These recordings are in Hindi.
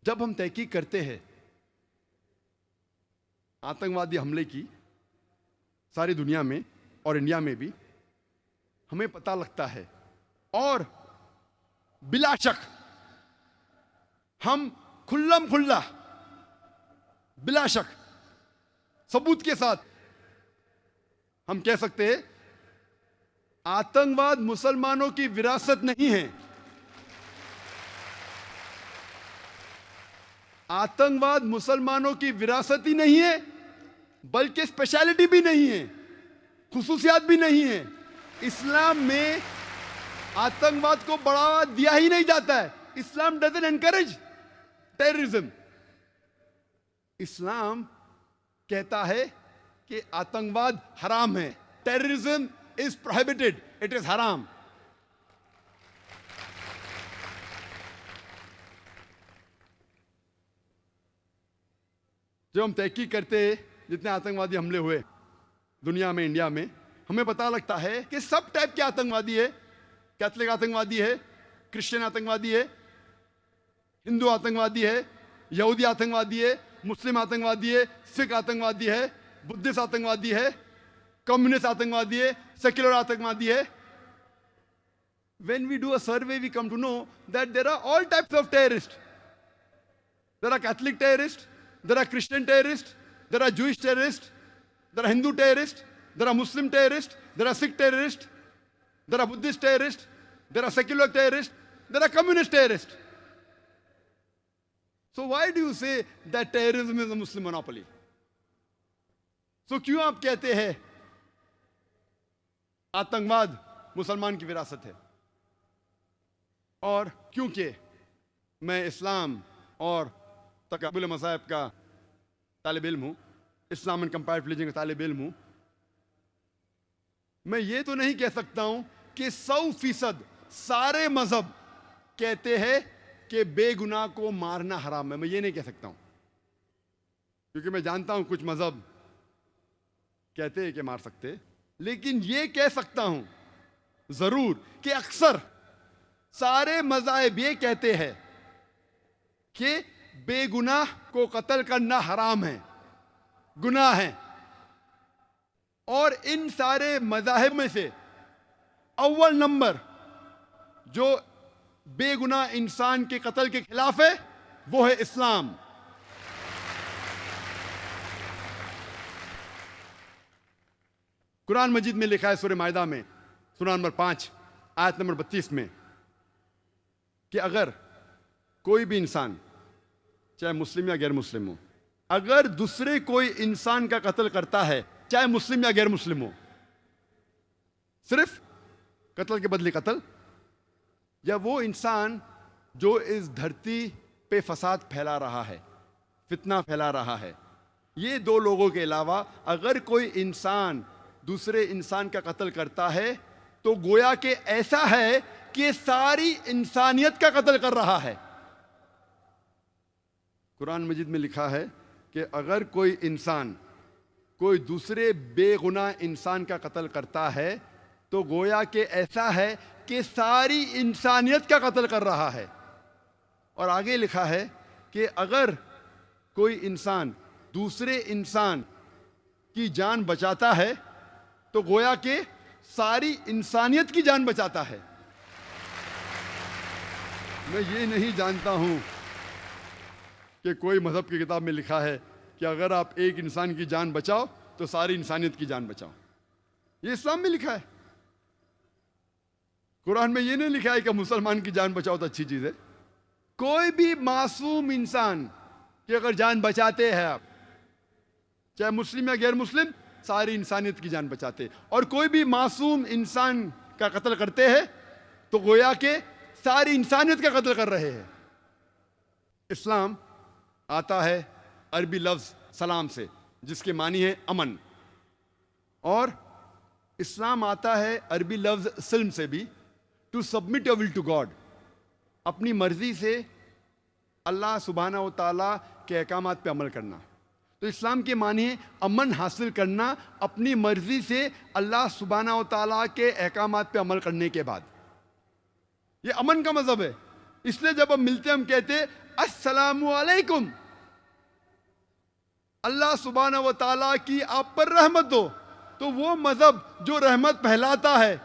जब हम तहकीक करते हैं आतंकवादी हमले की सारी दुनिया में और इंडिया में भी, हमें पता लगता है और बिला शक हम खुल्लम खुल्ला बिला शक सबूत के साथ हम कह सकते हैं आतंकवाद मुसलमानों की विरासत नहीं है। आतंकवाद मुसलमानों की विरासत ही नहीं है, बल्कि स्पेशलिटी भी नहीं है, खुसूसियात भी नहीं है। इस्लाम में आतंकवाद को बढ़ावा दिया ही नहीं जाता है। इस्लाम डजंट एनकरेज टेररिज्म। इस्लाम कहता है कि आतंकवाद हराम है, terrorism is prohibited, it is हराम। जब हम तहकीक करते हैं जितने आतंकवादी हमले हुए दुनिया में, इंडिया में, हमें पता लगता है कि सब टाइप के आतंकवादी है। कैथलिक आतंकवादी है, क्रिश्चियन आतंकवादी है, हिंदू आतंकवादी है, यहूदी आतंकवादी है, मुस्लिम आतंकवादी है, सिख आतंकवादी है, बुद्धिस्ट आतंकवादी है, कम्युनिस्ट आतंकवादी है, सेक्युलर आतंकवादी है। When we do a survey, we come to know that there are all types of terrorists. There are Catholic terrorists, there are Christian terrorists, there are Jewish terrorists, there are Hindu terrorists, there are Muslim terrorists, there are Sikh terrorists, there are Buddhist terrorists, there are secular terrorists, there are communist terrorists. So why do you say that terrorism is a Muslim monopoly? So क्यों आप कहते हैं आतंकवाद मुसलमान की विरासत है? और क्योंकि मैं इस्लाम और तकाबुल मज़ाहिब का तालिब इल्म हूँ, इस्लाम एंड कंपैरेटिव रिलीजन का तालिब इल्म हूँ, मैं ये तो नहीं कह सकता हूँ कि 100% सारे मजहब कहते हैं कि बेगुनाह को मारना हराम है। मैं ये नहीं कह सकता हूँ, क्योंकि मैं जानता हूँ कुछ मजहब कहते हैं कि मार सकते, लेकिन ये कह सकता हूँ जरूर कि अक्सर सारे मज़ाहिब ये कहते हैं कि बेगुनाह को कत्ल करना हराम है, गुनाह है। और इन सारे मज़ाहिब में से अव्वल नंबर जो बेगुनाह इंसान के कत्ल के खिलाफ है वो है इस्लाम। कुरान मजीद में लिखा है सूरह माइदा में सूरह नंबर 5 आयत नंबर 32 में कि अगर कोई भी इंसान, चाहे मुस्लिम या गैर मुस्लिम हो, अगर दूसरे कोई इंसान का कत्ल करता है, चाहे मुस्लिम या गैर मुस्लिम हो, सिर्फ कत्ल के बदले कत्ल, या वो इंसान जो इस धरती पे फसाद फैला रहा है, फितना फैला रहा है, ये दो लोगों के अलावा अगर कोई इंसान दूसरे इंसान का कत्ल करता है तो गोया के ऐसा है कि सारी इंसानियत का कत्ल कर रहा है। कुरान मजीद में लिखा है कि अगर कोई इंसान कोई दूसरे बेगुनाह इंसान का कत्ल करता है तो गोया के ऐसा है कि सारी इंसानियत का कत्ल कर रहा है। और आगे लिखा है कि अगर कोई इंसान दूसरे इंसान की जान बचाता है तो गोया के सारी इंसानियत की जान बचाता है। मैं ये नहीं जानता हूं कि कोई मजहब की किताब में लिखा है कि अगर आप एक इंसान की जान बचाओ तो सारी इंसानियत की जान बचाओ। ये इस्लाम में लिखा है। कुरान में ये नहीं लिखा है कि मुसलमान की जान बचाओ तो अच्छी चीज है। कोई भी मासूम इंसान की अगर जान बचाते हैं आप, चाहे मुस्लिम या गैर मुस्लिम, सारी इंसानियत की जान बचाते। और कोई भी मासूम इंसान का कत्ल करते हैं तो गोया के सारी इंसानियत का कत्ल कर रहे हैं। इस्लाम आता है अरबी लफ्ज सलाम से, जिसके मानी है अमन, और इस्लाम आता है अरबी लफ्ज सिल्म से भी, to submit your will to God, अपनी मर्जी से अल्लाह सुब्हाना व तआला के अहकामात पे अमल करना। तो इस्लाम के मानी है अमन हासिल करना अपनी मर्जी से अल्लाह सुब्हाना व तआला के अहकामात पे अमल करने के बाद। ये अमन का मजहब है। इसलिए जब हम मिलते हम कहते अस्सलामु अलैकुम, अल्लाह सुब्हाना व ताला की आप पर रहमत हो। तो वो मजहब जो रहमत फैलाता है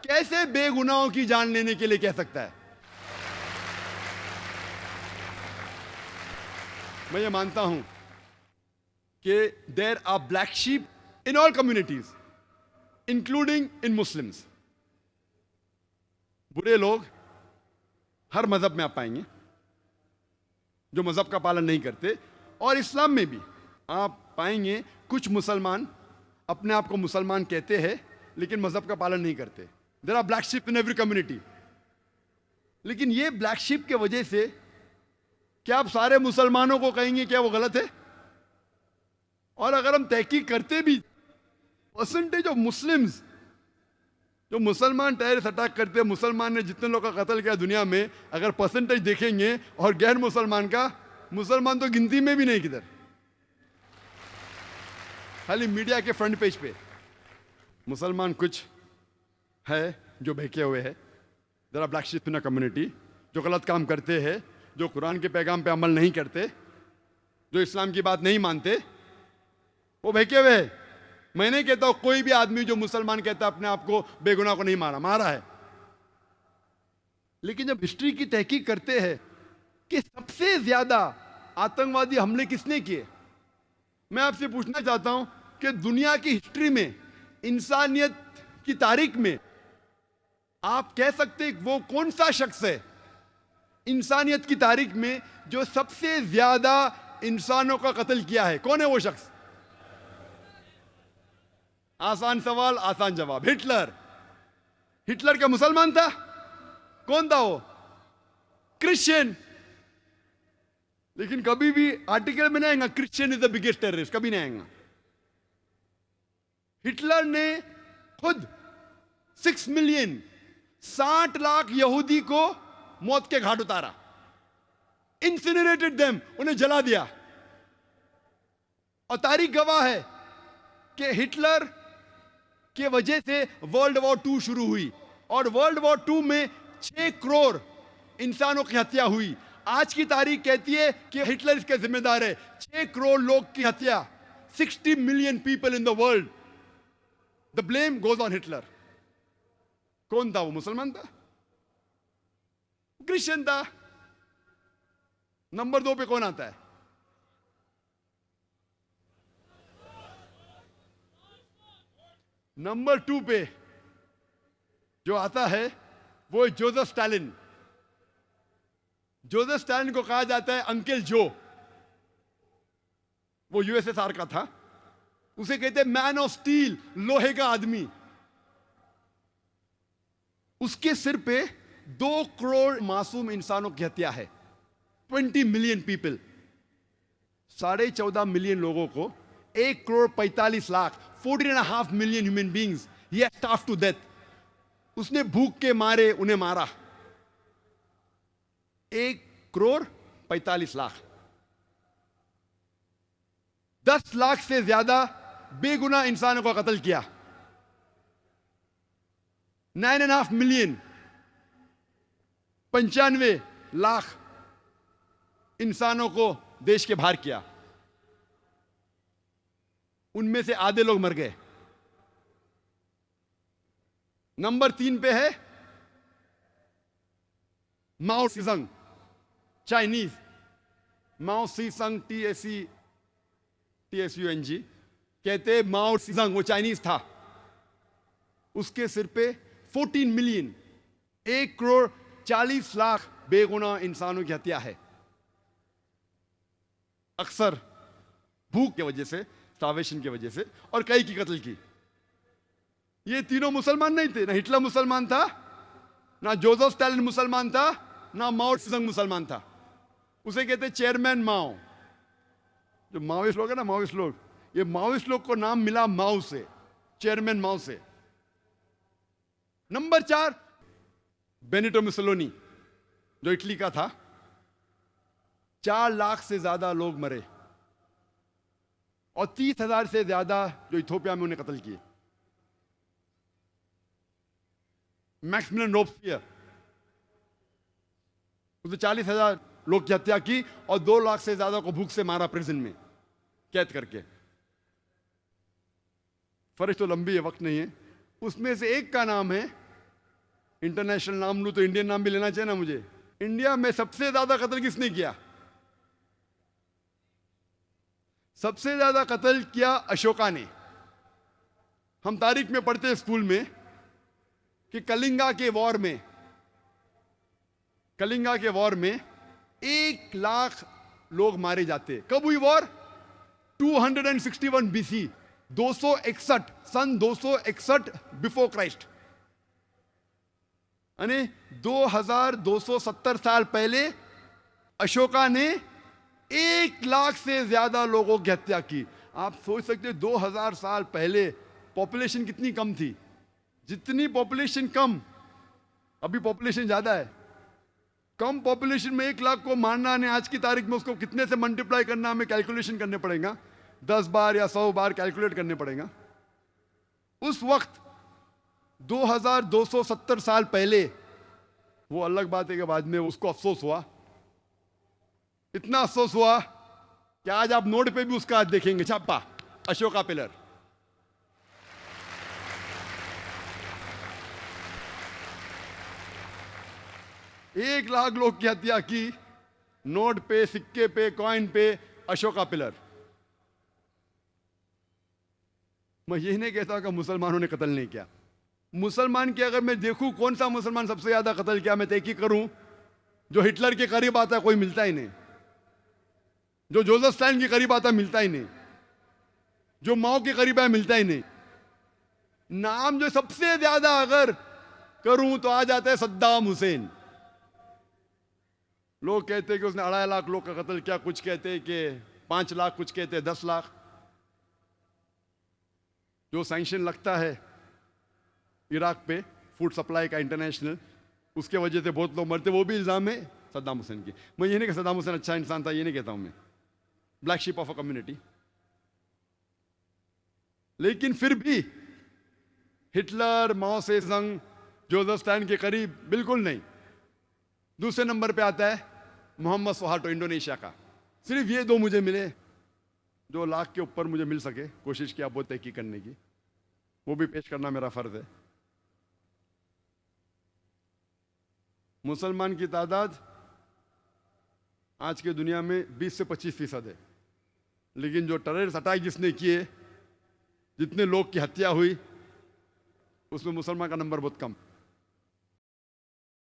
कैसे बेगुनाहों की जान लेने के लिए कह सकता है? मैं ये मानता हूं कि there are black sheep in all communities including in Muslims. बुरे लोग हर मजहब में आप पाएंगे जो मजहब का पालन नहीं करते, और इस्लाम में भी आप पाएंगे कुछ मुसलमान अपने आप को मुसलमान कहते हैं लेकिन मजहब का पालन नहीं करते। There are black sheep in every community. लेकिन ये ब्लैक शीप के वजह से क्या आप सारे मुसलमानों को कहेंगे क्या वो गलत है? और अगर हम तहकीक करते भी, परसेंटेज ऑफ मुस्लिम्स जो मुसलमान टेररिस्ट अटैक करते हैं, मुसलमान ने जितने लोग का कत्ल किया दुनिया में, अगर परसेंटेज देखेंगे और गैर मुसलमान का, मुसलमान तो गिनती में भी नहीं किधर, खाली मीडिया के फ्रंट पेज पे मुसलमान कुछ है जो बहके हुए है। There are black sheep in a community जो गलत काम करते हैं, जो कुरान के पैगाम पे अमल नहीं करते, जो इस्लाम की बात नहीं मानते, वो बहके हुए हैं। मैं नहीं कहता हूं कोई भी आदमी जो मुसलमान कहता है अपने आप को बेगुनाह को नहीं मारा, मारा है। लेकिन जब हिस्ट्री की तहकीक करते हैं कि सबसे ज्यादा आतंकवादी हमले किसने किए, मैं आपसे पूछना चाहता हूं कि दुनिया की हिस्ट्री में, इंसानियत की तारीख में आप कह सकते हैं वो कौन सा शख्स है इंसानियत की तारीख में जो सबसे ज्यादा इंसानों का कत्ल किया है? कौन है वो शख्स? आसान सवाल, आसान जवाब, हिटलर। हिटलर क्या मुसलमान था? कौन था वो? क्रिश्चियन। लेकिन कभी भी आर्टिकल में नहीं आएगा Christian is the biggest terrorist, कभी नहीं आएगा। हिटलर ने खुद 6 मिलियन 60 लाख यहूदी को मौत के घाट उतारा, इंसिनरेटेड देम, उन्हें जला दिया। और तारीख गवाह है कि हिटलर के वजह से वर्ल्ड वॉर 2 शुरू हुई, और वर्ल्ड वॉर 2 में 6 करोड़ इंसानों की हत्या हुई। आज की तारीख कहती है कि हिटलर इसके जिम्मेदार है। 6 करोड़ लोग की हत्या, 60 million people in the world, the blame goes on Hitler. कौन था वो? मुसलमान था? क्रिश्चियन था? नंबर 2 पे कौन आता है? नंबर 2 पे जो आता है वो है जोसेफ स्टालिन। जोसेफ स्टालिन को कहा जाता है अंकल जो। वो यूएसएसआर का था, उसे कहते हैं मैन ऑफ स्टील, लोहे का आदमी। उसके सिर पे 2 करोड़ मासूम इंसानों की हत्या है, 20 मिलियन पीपल। 14.5 मिलियन लोगों को 1 crore 45 lakh 14.5 million human beings ये स्टाफ टू डेथ। उसने भूख के मारे उन्हें मारा। 1 करोड़ 45 लाख, 10 लाख से ज्यादा बेगुनाह इंसानों का कत्ल किया। 9.5 मिलियन 95 लाख इंसानों को देश के बाहर किया। उनमें से आधे लोग मर गए। नंबर 3 पे है माओ सीजंग, चाइनीज। माओ सीजंग, TSUNG कहते माओ सीजंग, वो चाइनीज था। उसके सिर पे 14 मिलियन 1 करोड़ 40 लाख बेगुनाह इंसानों की हत्या है, अक्सर भूख की वजह से, स्टार्वेशन की वजह से, और कई की कत्ल की। ये तीनों मुसलमान नहीं थे। ना हिटलर मुसलमान था, ना जोसेफ स्टालिन मुसलमान था, ना माओ त्से मुसलमान था। उसे कहते चेयरमैन माओ। जो माओइस्ट लोग है ना, माओइस्ट लोग, ये माओइस्ट लोग को नाम मिला माओ से, चेयरमैन माओ से। नंबर 4 बेनिटो मुसोलिनी जो इटली का था। 4 लाख से ज्यादा लोग मरे और 30,000 से ज्यादा जो इथोपिया में उन्हें कत्ल किए। मैक्सिमिलियन रोब्सपियर उसने 40,000 लोग की हत्या की और 2 लाख से ज्यादा को भूख से मारा प्रिजन में कैद करके। फरिश तो लंबी है, वक्त नहीं है। उसमें से एक का नाम है, इंटरनेशनल नाम लूं तो इंडियन नाम भी लेना चाहिए ना मुझे। इंडिया में सबसे ज्यादा कत्ल किसने किया? सबसे ज्यादा कत्ल किया अशोका ने। हम तारीख में पढ़ते हैं स्कूल में कि कलिंगा के वॉर में 1 लाख लोग मारे जाते। कब हुई वॉर? 261 BC, 261 सन 261 बिफोर क्राइस्ट, यानी 2270 साल पहले अशोका ने 1 लाख से ज्यादा लोगों की हत्या की। आप सोच सकते हैं 2000 साल पहले पॉपुलेशन कितनी कम थी। जितनी पॉपुलेशन कम, अभी पॉपुलेशन ज्यादा है। कम पॉपुलेशन में 1 लाख को मारना है, आज की तारीख में उसको कितने से मल्टीप्लाई करना, हमें कैलकुलेशन करने पड़ेगा, 10 बार या 100 बार कैलकुलेट करने पड़ेगा। उस वक्त 2270 साल पहले, वो अलग बात है कि बाद में उसको अफसोस हुआ, इतना अफसोस हुआ कि आज आप नोट पे भी उसका आज देखेंगे छापा, अशोका पिलर। एक लाख लोग की हत्या की, नोट पे, सिक्के पे, कॉइन पे, अशोका पिलर। मैं यही नहीं कहता कि मुसलमानों ने कत्ल नहीं किया। मुसलमान की अगर मैं देखूं कौन सा मुसलमान सबसे ज्यादा कत्ल किया, मैं तहकीक करूं, जो हिटलर के करीब आता है कोई मिलता ही नहीं, जो जोसेफ स्टालिन के करीब आता है मिलता ही नहीं, जो माओ के करीब आया मिलता ही नहीं। नाम जो सबसे ज्यादा अगर करूं तो आ जाता है सद्दाम हुसैन। लोग कहते हैं कि उसने 2.5 लाख लोग का कत्ल किया, कुछ कहते हैं कि 5 लाख, कुछ कहते हैं 10 लाख। जो सैंक्शन लगता है इराक पे फूड सप्लाई का इंटरनेशनल, उसके वजह से बहुत लोग मरते, वो भी इल्जाम है सद्दाम हुसैन की। मैं ये नहीं कि सद्दाम हुसैन अच्छा इंसान था, ये नहीं कहता हूं मैं, black sheep of a community, लेकिन फिर भी हिटलर, माओ से जंग, जोसेफ स्टालिन के करीब बिल्कुल नहीं। दूसरे नंबर पे आता है मोहम्मद सुहार्टो, इंडोनेशिया का। सिर्फ ये 2 मुझे मिले, जो लाख के ऊपर मुझे मिल सके, कोशिश किया बहुत तहकीक करने की, वो भी पेश करना मेरा फर्ज है। मुसलमान की तादाद आज की दुनिया में 20 से 25% है, लेकिन जो टेररिस्ट अटैक जिसने किए, जितने लोग की हत्या हुई, उसमें मुसलमान का नंबर बहुत कम।